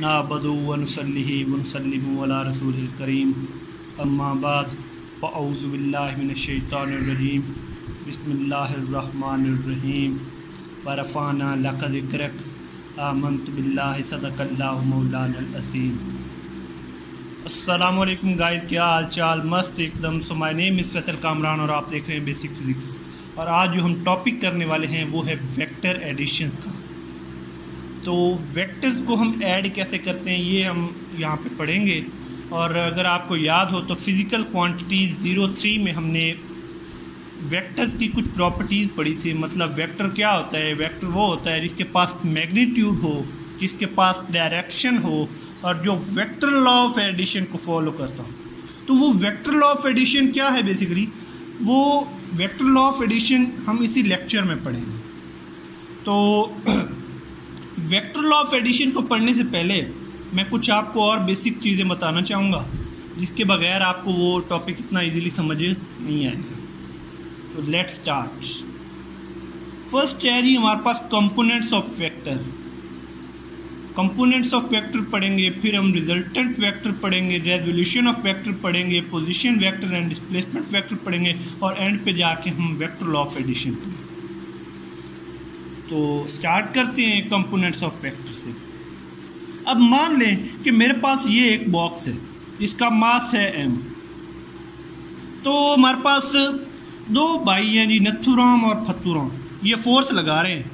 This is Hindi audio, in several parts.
नअबुदु व नुसल्लिहि व नुसल्लिमु अला रसूलिल करीम अम्मा बाद फ़अऊज़ु बिल्लाहि मिनश शैतानिर रजीम बिस्मिल्लाहिर रहमानिर रहीम व रफ़अना लका ज़िक्रक आमन्तु बिल्लाहि सदक़ल्लाहु मौलानल अज़ीम। अस्सलामु अलैकुम गाइस, क्या हाल चाल? मस्त एकदम। So my name is Faisal Kamran और आप देख रहे हैं बेसिक फिज़िक्स। और आज जो हम टॉपिक करने वाले हैं वो है वेक्टर एडिशन का। तो वेक्टर्स को हम ऐड कैसे करते हैं ये हम यहाँ पे पढ़ेंगे। और अगर आपको याद हो तो फिज़िकल क्वांटिटीज़ 03 में हमने वेक्टर्स की कुछ प्रॉपर्टीज़ पढ़ी थी। मतलब वेक्टर क्या होता है? वेक्टर वो होता है जिसके पास मैग्नीट्यूड हो, जिसके पास डायरेक्शन हो और जो वेक्टर लॉ ऑफ एडिशन को फॉलो करता हो। तो वो वेक्टर लॉ ऑफ एडिशन क्या है? बेसिकली वो वेक्टर लॉ ऑफ एडिशन हम इसी लेक्चर में पढ़ेंगे। तो वेक्टर लॉ ऑफ एडिशन को पढ़ने से पहले मैं कुछ आपको और बेसिक चीज़ें बताना चाहूँगा जिसके बगैर आपको वो टॉपिक इतना इजीली समझ नहीं आएगा। तो लेट्स स्टार्ट। फर्स्ट है जी हमारे पास components of vector. Components of vector पढ़ेंगे, फिर हम रिजल्टेंट वेक्टर पढ़ेंगे, रेजोल्यूशन ऑफ वेक्टर पढ़ेंगे, position vector and displacement vector पढ़ेंगे और एंड पे जाके हम वेक्टर लॉ ऑफ एडिशन पढ़ेंगे। तो स्टार्ट करते हैं कंपोनेंट्स ऑफ वेक्टर से। अब मान लें कि मेरे पास ये एक बॉक्स है जिसका मास है m। तो हमारे पास दो भाई हैं जी, नथुराम और फतुराम। ये फोर्स लगा रहे हैं,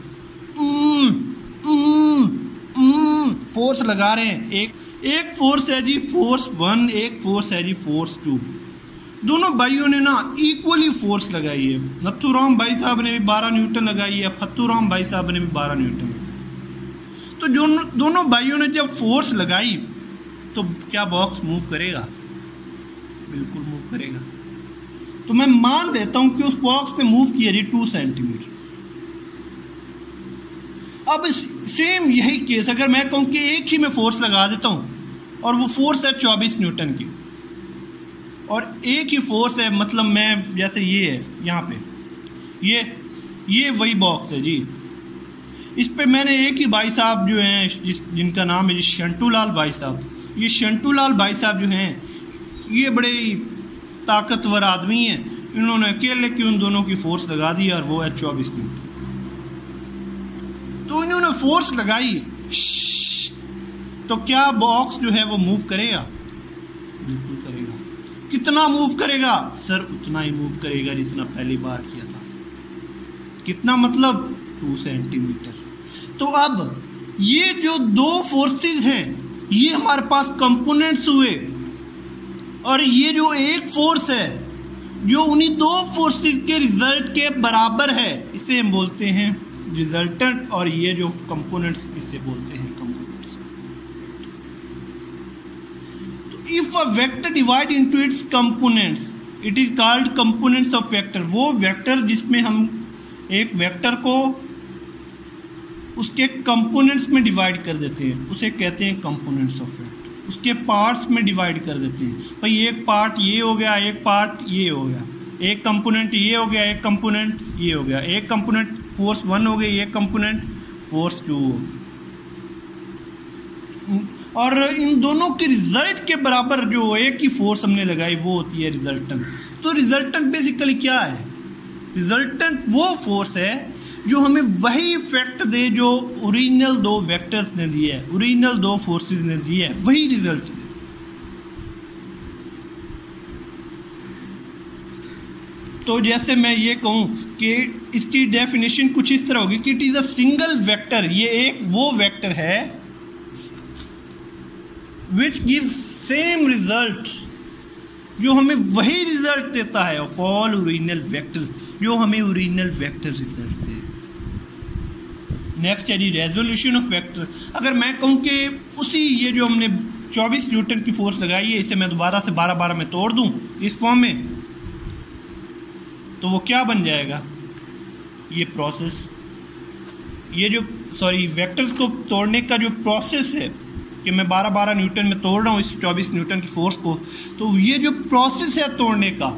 फोर्स लगा रहे हैं। एक फोर्स है जी फोर्स 1, एक फोर्स है जी फोर्स 2। दोनों भाइयों ने ना इक्वली फोर्स लगाई है। नथुराम भाई साहब ने भी 12 न्यूटन लगाई है, फतुराम भाई साहब ने भी 12 न्यूटन लगाई। तो जो दोनों भाइयों ने जब फोर्स लगाई तो क्या बॉक्स मूव करेगा? बिल्कुल मूव करेगा। तो मैं मान लेता हूं कि उस बॉक्स ने मूव किया जी 2 सेंटीमीटर। अब सेम यही केस अगर मैं कहूं कि एक ही में फोर्स लगा देता हूं और वो फोर्स है 24 न्यूटन की और एक ही फोर्स है, मतलब मैं जैसे ये है यहाँ पे ये वही बॉक्स है जी। इस पे मैंने एक ही भाई साहब जो हैं जिनका नाम है जी शंटू लाल भाई साहब। ये शंटू लाल भाई साहब जो हैं ये बड़े ताकतवर आदमी हैं। इन्होंने अकेले की उन दोनों की फोर्स लगा दी और वो है 24 न्यूटन। तो इन्होंने फोर्स लगाई तो क्या बॉक्स जो है वो मूव करेगा? बिल्कुल करेगा। कितना मूव करेगा? सर उतना ही मूव करेगा जितना पहली बार किया था। कितना मतलब? 2 सेंटीमीटर। तो अब ये जो दो फोर्सेस हैं ये हमारे पास कंपोनेंट्स हुए और ये जो एक फोर्स है जो उन्हीं दो फोर्सेस के रिजल्ट के बराबर है इसे हम बोलते हैं रिजल्टेंट। और ये जो कंपोनेंट्स इसे बोलते हैं कंपोनेंट्स। तो if a vector divide into its components it is called components of vector. वो वेक्टर जिसमें हम एक वेक्टर को उसके कंपोनेंट्स में डिवाइड कर देते हैं उसे कहते हैं कंपोनेंट्स ऑफ वेक्टर। उसके पार्ट्स में डिवाइड कर देते हैं। भाई एक पार्ट ये हो गया, एक पार्ट ये हो गया, एक कंपोनेंट ये हो गया, एक कंपोनेंट ये हो गया, एक कंपोनेंट फोर्स 1 हो गई, एक कंपोनेंट फोर्स 2 हो गई। और इन दोनों के रिजल्ट के बराबर जो एक ही फोर्स हमने लगाई वो होती है रिजल्टेंट। तो रिजल्टेंट बेसिकली क्या है? रिजल्टेंट वो फोर्स है जो हमें वही इफेक्ट दे जो ओरिजिनल दो वेक्टर्स ने दिए है, ओरिजिनल दो फोर्सेस ने दिए है, वही रिजल्ट दे। तो जैसे मैं ये कहूं कि इसकी डेफिनेशन कुछ इस तरह होगी कि it is a single vector. ये एक वो वेक्टर है विच गिव्स सेम रिजल्ट, जो हमें वही रिजल्ट देता है ऑफ ऑल ओरिजिनल वेक्टर्स, जो हमें ओरिजिनल वेक्टर रिजल्ट दे। नेक्स्ट है जी रेजोल्यूशन ऑफ वेक्टर। अगर मैं कहूं कि उसी ये जो हमने 24 न्यूटन की फोर्स लगाई है इसे मैं दोबारा से 12 में तोड़ दूं इस फॉर्म में, तो वो क्या बन जाएगा? ये प्रोसेस, ये जो वेक्टर्स को तोड़ने का जो प्रोसेस है कि मैं 12 न्यूटन में तोड़ रहा हूँ इस 24 न्यूटन की फोर्स को, तो ये जो प्रोसेस है तोड़ने का,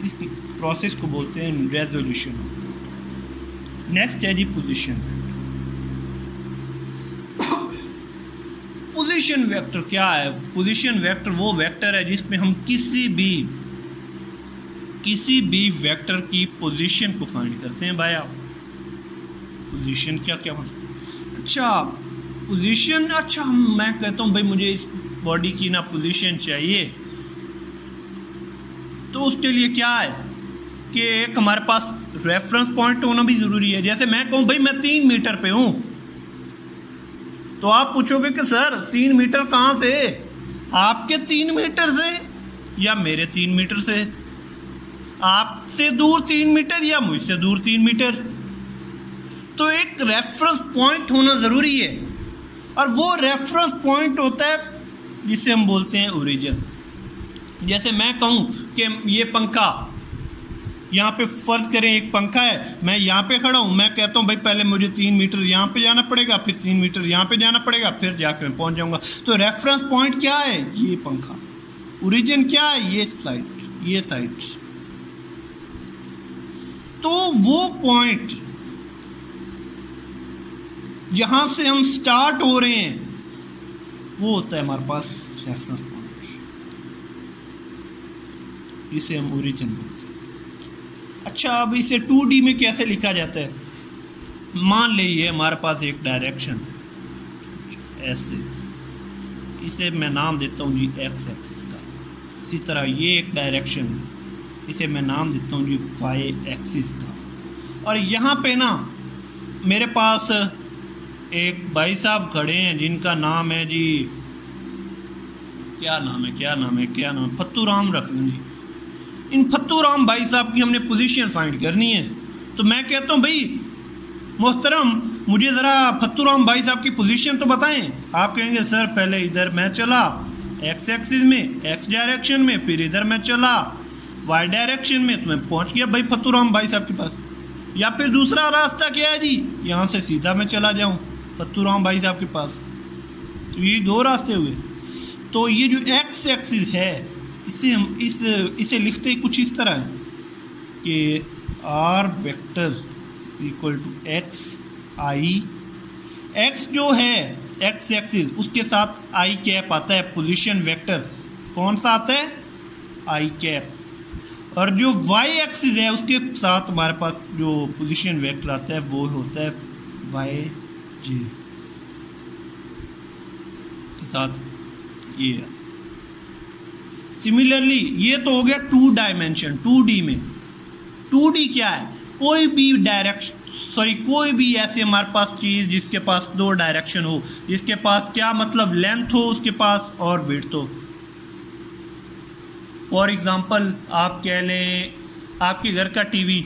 इस प्रोसेस को बोलते हैं रेजोल्यूशन। नेक्स्ट है जी पोजीशन। पोजीशन वेक्टर क्या है? पोजीशन वेक्टर वो वेक्टर है जिसमें हम किसी भी वेक्टर की पोजीशन को फाइंड करते हैं। भाई आप पोजीशन क्या क्या अच्छा पोजीशन, अच्छा मैं कहता हूँ भाई मुझे इस बॉडी की ना पोजीशन चाहिए, तो उसके लिए क्या है कि एक हमारे पास रेफरेंस पॉइंट होना भी ज़रूरी है। जैसे मैं कहूँ भाई मैं 3 मीटर पे हूँ, तो आप पूछोगे कि सर 3 मीटर कहाँ से? आपके 3 मीटर से या मेरे 3 मीटर से? आपसे दूर 3 मीटर या मुझसे दूर 3 मीटर? तो एक रेफरेंस पॉइंट होना ज़रूरी है, और वो रेफरेंस पॉइंट होता है जिसे हम बोलते हैं ओरिजिन। जैसे मैं कहूँ कि ये पंखा, यहाँ पे फ़र्ज़ करें एक पंखा है, मैं यहाँ पे खड़ा हूँ, मैं कहता हूँ भाई पहले मुझे 3 मीटर यहाँ पे जाना पड़ेगा, फिर 3 मीटर यहाँ पे जाना पड़ेगा, फिर जाकर मैं पहुँच जाऊँगा। तो रेफरेंस पॉइंट क्या है? ये पंखा। ओरिजिन क्या है? ये साइड, ये साइड। तो वो पॉइंट जहाँ से हम स्टार्ट हो रहे हैं वो होता है हमारे पास रेफरेंस पॉइंट, इसे हम ओरिजिन बोलते हैं। अच्छा, अब इसे 2D में कैसे लिखा जाता है? मान लीजिए हमारे पास एक डायरेक्शन है ऐसे, इसे मैं नाम देता हूँ जी एक्स एक्सिस का। इसी तरह ये एक डायरेक्शन है, इसे मैं नाम देता हूँ जी वाई एक्सिस का। और यहाँ पे ना मेरे पास एक भाई साहब खड़े हैं जिनका नाम है जी, क्या नाम है, फत्तू राम रख लें जी। इन फत्तू राम भाई साहब की हमने पोजीशन फाइंड करनी है। तो मैं कहता हूँ भाई मोहतरम मुझे ज़रा फत्तू राम भाई साहब की पोजीशन तो बताएं। आप कहेंगे सर पहले इधर मैं चला एक्स एक्सिस में, एक्स डायरेक्शन में, फिर इधर मैं चला वाई डायरेक्शन में, तो मैं पहुँच गया भाई फत्तू राम भाई साहब के पास। या फिर दूसरा रास्ता क्या है जी, यहाँ से सीधा मैं चला जाऊँ फत्तू राम भाई साहब के पास। तो ये 2 रास्ते हुए। तो ये जो एक्स एक्सिस है इसे हम इसे लिखते कुछ इस तरह है कि r vector equal to x i. X जो है एक्स एक्सिस उसके साथ आई कैप आता है, पोजीशन वेक्टर कौन सा आता है? आई कैप। और जो वाई एक्सिस है उसके साथ हमारे पास जो पोजीशन वेक्टर आता है वो होता है वाई जे के साथ ये। सिमिलरली ये तो हो गया 2 डायमेंशन 2D में। 2D क्या है? कोई भी ऐसे हमारे पास चीज़ जिसके पास 2 डायरेक्शन हो, जिसके पास क्या मतलब लेंथ हो उसके पास और विड्थ हो। फॉर एग्जांपल आप कह लें आपके घर का टीवी,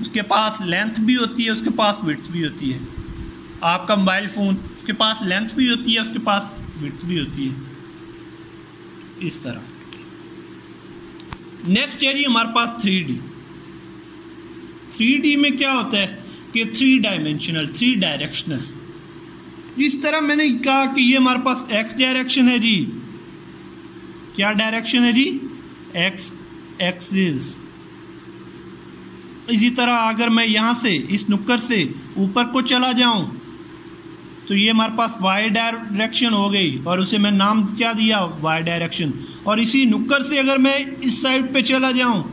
उसके पास लेंथ भी होती है, उसके पास विड्थ भी होती है। आपका मोबाइल फ़ोन, उसके पास लेंथ भी होती है, उसके पास विड्थ भी होती है। इस तरह नेक्स्ट है जी हमारे पास 3D। 3D में क्या होता है कि 3 डायमेंशनल 3 डायरेक्शनल। जिस तरह मैंने कहा कि ये हमारे पास एक्स डायरेक्शन है जी, क्या डायरेक्शन है जी? X axis. इसी तरह अगर मैं यहाँ से इस नुक्कड़ से ऊपर को चला जाऊँ तो ये हमारे पास वाई डायरेक्शन हो गई, और उसे मैं नाम क्या दिया? Y direction. और इसी नुक्कड़ से अगर मैं इस साइड पे चला जाऊं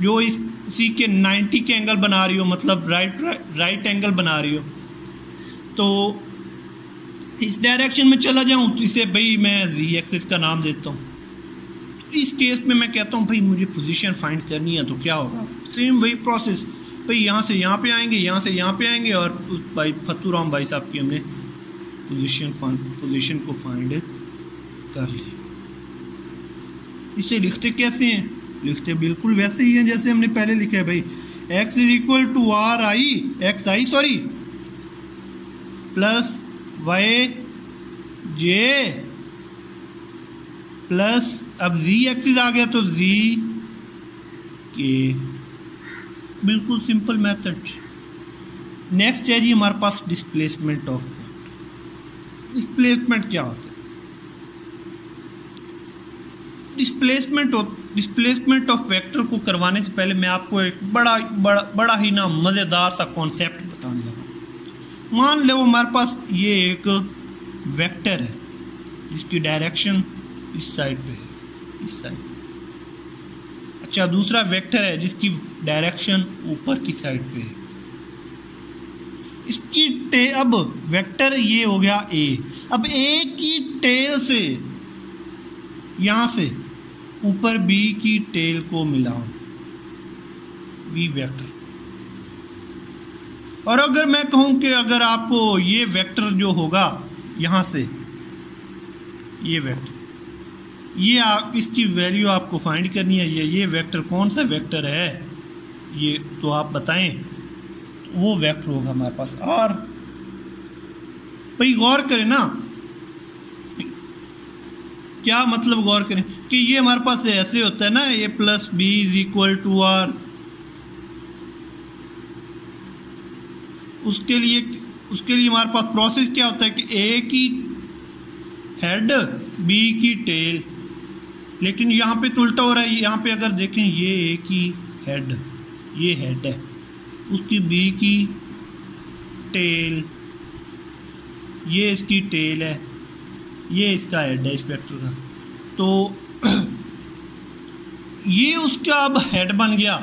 जो इसी के 90 के एंगल बना रही हो, मतलब राइट एंगल बना रही हो, तो इस डायरेक्शन में चला जाऊं तो इसे भाई मैं जी एक्सिस का नाम देता हूँ। तो इस केस में मैं कहता हूँ भाई मुझे पोजीशन फाइंड करनी है, तो क्या होगा? सेम वही प्रोसेस भाई, यहाँ से यहाँ पे आएंगे, यहाँ से यहाँ पे आएंगे, और उस भाई फत्तू राम भाई साहब की हमने पोजीशन को फाइंड कर ली। इसे लिखते कैसे हैं? लिखते बिल्कुल वैसे ही हैं जैसे हमने पहले लिखा है भाई, x is equal to r i x i sorry plus y j plus, अब z एक्सिस आ गया तो z के। बिल्कुल सिंपल मेथड। नेक्स्ट है जी हमारे पास डिस्प्लेसमेंट ऑफ वेक्टर। डिस्प्लेसमेंट क्या होता है? डिस्प्लेसमेंट ऑफ वेक्टर को करवाने से पहले मैं आपको एक बड़ा ही ना मज़ेदार सा कॉन्सेप्ट बताने लगा। मान लो हमारे पास ये एक वेक्टर है जिसकी डायरेक्शन इस साइड पे है, इस साइड। अच्छा, दूसरा वेक्टर है जिसकी डायरेक्शन ऊपर की साइड पे है। इसकी अब वेक्टर ये हो गया ए। अब ए की टेल से यहां से ऊपर बी की टेल को मिलाओ, बी वेक्टर। और अगर मैं कहूं कि अगर आपको ये वेक्टर जो होगा यहां से ये वेक्टर, ये आप इसकी वैल्यू आपको फाइंड करनी है। ये वेक्टर कौन सा वेक्टर है ये तो आप बताएं, वो वेक्टर होगा हमारे पास। और भाई गौर करें ना, क्या मतलब गौर करें कि ये हमारे पास ऐसे होता है ना, A plus B is equal to R. उसके लिए हमारे पास प्रोसेस क्या होता है कि ए की हेड बी की टेल, लेकिन यहाँ पे तो उल्टा हो रहा है। यहाँ पे अगर देखें ये ए की हेड, ये हेड है, उसकी बी की टेल, ये इसकी टेल है, ये इसका हेड है इस वेक्टर का। तो ये उसका अब हेड बन गया,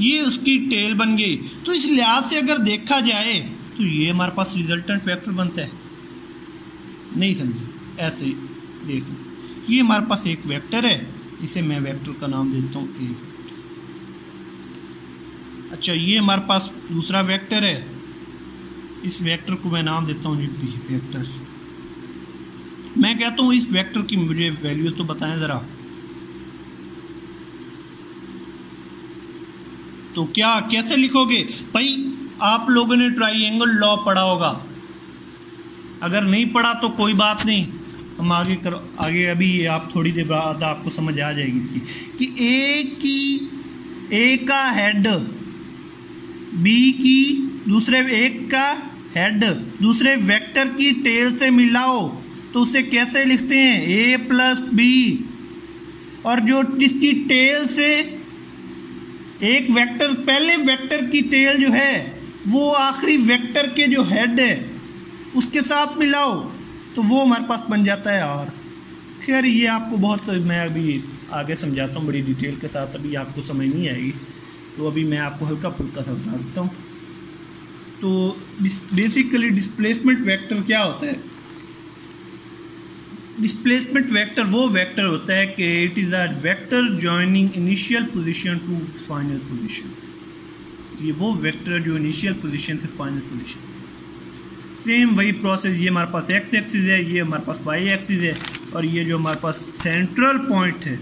ये उसकी टेल बन गई। तो इस लिहाज से अगर देखा जाए तो ये हमारे पास रिजल्टेंट वेक्टर बनता है। नहीं समझे? ऐसे देख लो, ये हमारे पास एक वेक्टर है, इसे मैं वेक्टर का नाम देता हूँ ए वेक्टर। अच्छा, ये हमारे पास दूसरा वेक्टर है, इस वेक्टर को मैं नाम देता हूँ बी वेक्टर। मैं कहता हूँ इस वेक्टर की मुझे वैल्यू तो बताएं ज़रा। तो क्या कैसे लिखोगे भाई? आप लोगों ने ट्राइंगल लॉ पढ़ा होगा, अगर नहीं पढ़ा तो कोई बात नहीं, हम आगे अभी आप थोड़ी देर बाद आपको समझ आ जाएगी इसकी कि ए का हेड बी की दूसरे एक का हेड दूसरे वेक्टर की टेल से मिलाओ तो उसे कैसे लिखते हैं? ए प्लस बी। और जो जिसकी टेल से एक वेक्टर, पहले वेक्टर की टेल जो है वो आखिरी वेक्टर के जो हेड है उसके साथ मिलाओ तो वो हमारे पास बन जाता है आर। खैर ये आपको बहुत, मैं अभी आगे समझाता हूँ बड़ी डिटेल के साथ, अभी आपको समझ नहीं आएगी, तो अभी मैं आपको हल्का फुल्का सा बता देता हूँ। तो बेसिकली डिस्प्लेसमेंट वेक्टर क्या होता है? डिस्प्लेसमेंट वेक्टर वो वेक्टर होता है कि it is a vector joining initial position to final position. ये वो वेक्टर जो इनिशियल पोजीशन से फाइनल पोजीशन। सेम वही प्रोसेस, ये हमारे पास एक्स एक्सिस है, ये हमारे पास वाई एक्सिस है, और ये जो हमारे पास सेंट्रल पॉइंट है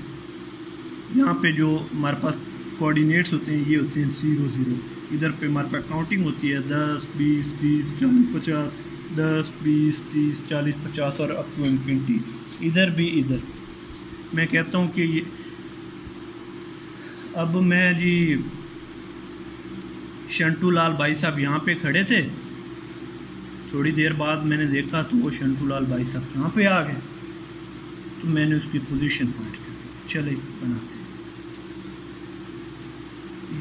यहाँ पे जो हमारे पास कोऑर्डिनेट्स होते हैं ये होते हैं 0 0। इधर पे हमारे पास काउंटिंग होती है 10 20 30 40 50, 10 20 30 40 50 और अप टू इन्फिनिटी। इधर भी इधर मैं कहता हूँ कि ये अब मैं जी शंटू लाल भाई साहब यहाँ पे खड़े थे, थोड़ी देर बाद मैंने देखा तो वो शंटू लाल भाई साहब यहाँ पे आ गए, तो मैंने उसकी पोजीशन फाइंड कर। चले बनाते हैं,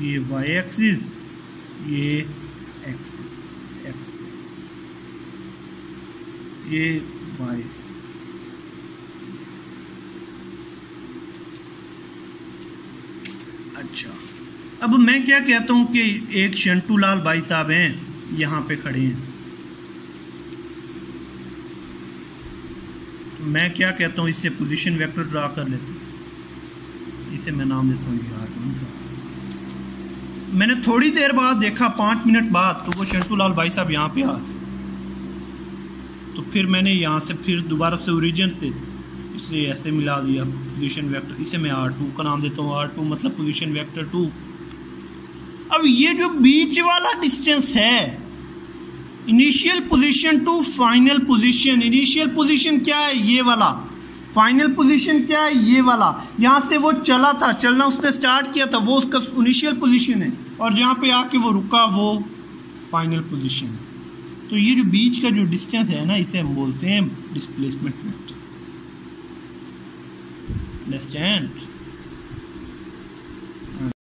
ये वाई एक्सिस, ये एक्स एक्सिस, ये वाई। अच्छा, अब मैं क्या कहता हूँ कि एक शंटू लाल भाई साहब हैं यहाँ पे खड़े हैं, तो मैं क्या कहता हूँ इससे पोजीशन वेक्टर ड्रा कर लेता हूँ, इसे मैं नाम देता हूँ R1 का। मैंने थोड़ी देर बाद देखा 5 मिनट बाद तो वो शंटू लाल भाई साहब यहाँ पे आ, तो फिर मैंने यहाँ से फिर दोबारा से ओरिजिन पे इसे ऐसे मिला दिया पोजीशन वेक्टर, इसे मैं R2 का नाम देता हूँ। R2 मतलब पोजीशन वेक्टर 2। अब ये जो बीच वाला डिस्टेंस है initial position to final position, initial position क्या है? ये वाला। फाइनल पोजीशन क्या है? ये वाला। यहाँ से वो चला था, चलना उसने स्टार्ट किया था, वो उसका इनिशियल पोजीशन है, और जहाँ पे आके वो रुका वो फाइनल पोजीशन है। तो ये जो बीच का जो डिस्टेंस है ना, इसे हम बोलते हैं डिस्प्लेसमेंट वेक्टर। अंडरस्टैंड?